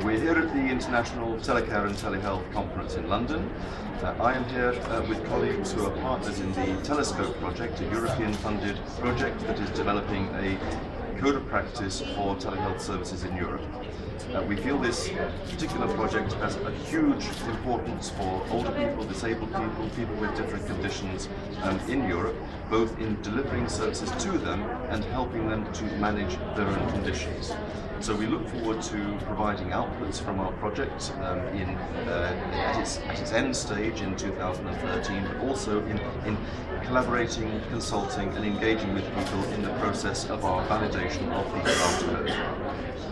we're here at the International Telecare and Telehealth Conference in London. I am here with colleagues who are partners in the Telescope project, a European-funded project that is developing a code of practice for telehealth services in Europe. We feel this particular project has a huge importance for older people, disabled people, people with different conditions in Europe, both in delivering services to them and helping them to manage their own conditions. So we look forward to providing outputs from our project at its end stage in 2013, but also in collaborating, consulting and engaging with people in the process of our validation of the draft code.